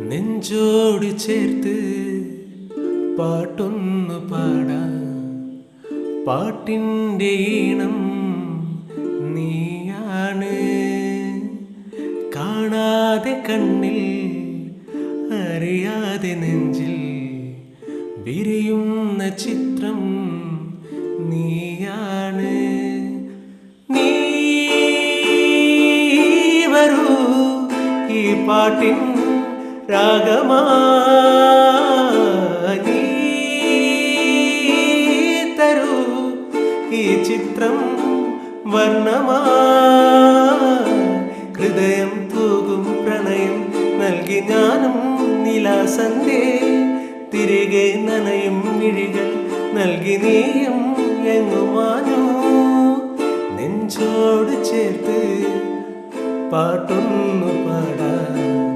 നെഞ്ചോട് ചേർത്ത് പാട്ടൊന്നു പാടാം. പാട്ടിൻ്റെ ഈണം നീയാണ്. കാണാതെ കണ്ണിൽ അറിയാതെ നെഞ്ചിൽ വിരിയുന്ന ചിത്രം നീയാണ്. നീ വരൂ ഈ പാട്ടിൻ രാഗമാ, നീ തരൂ ഈ ചിത്രം വർണ്ണമാ. ഹൃദയം തൂകും പ്രണയം നൽകി ഞാനും നിലാസന്ധേ. തിരികെ നനയും മിഴികൾ നൽകി നീയും എങ്ങുമാനു. നെഞ്ചോട് ചേർത്ത് പാട്ടൊന്നു പാടാം.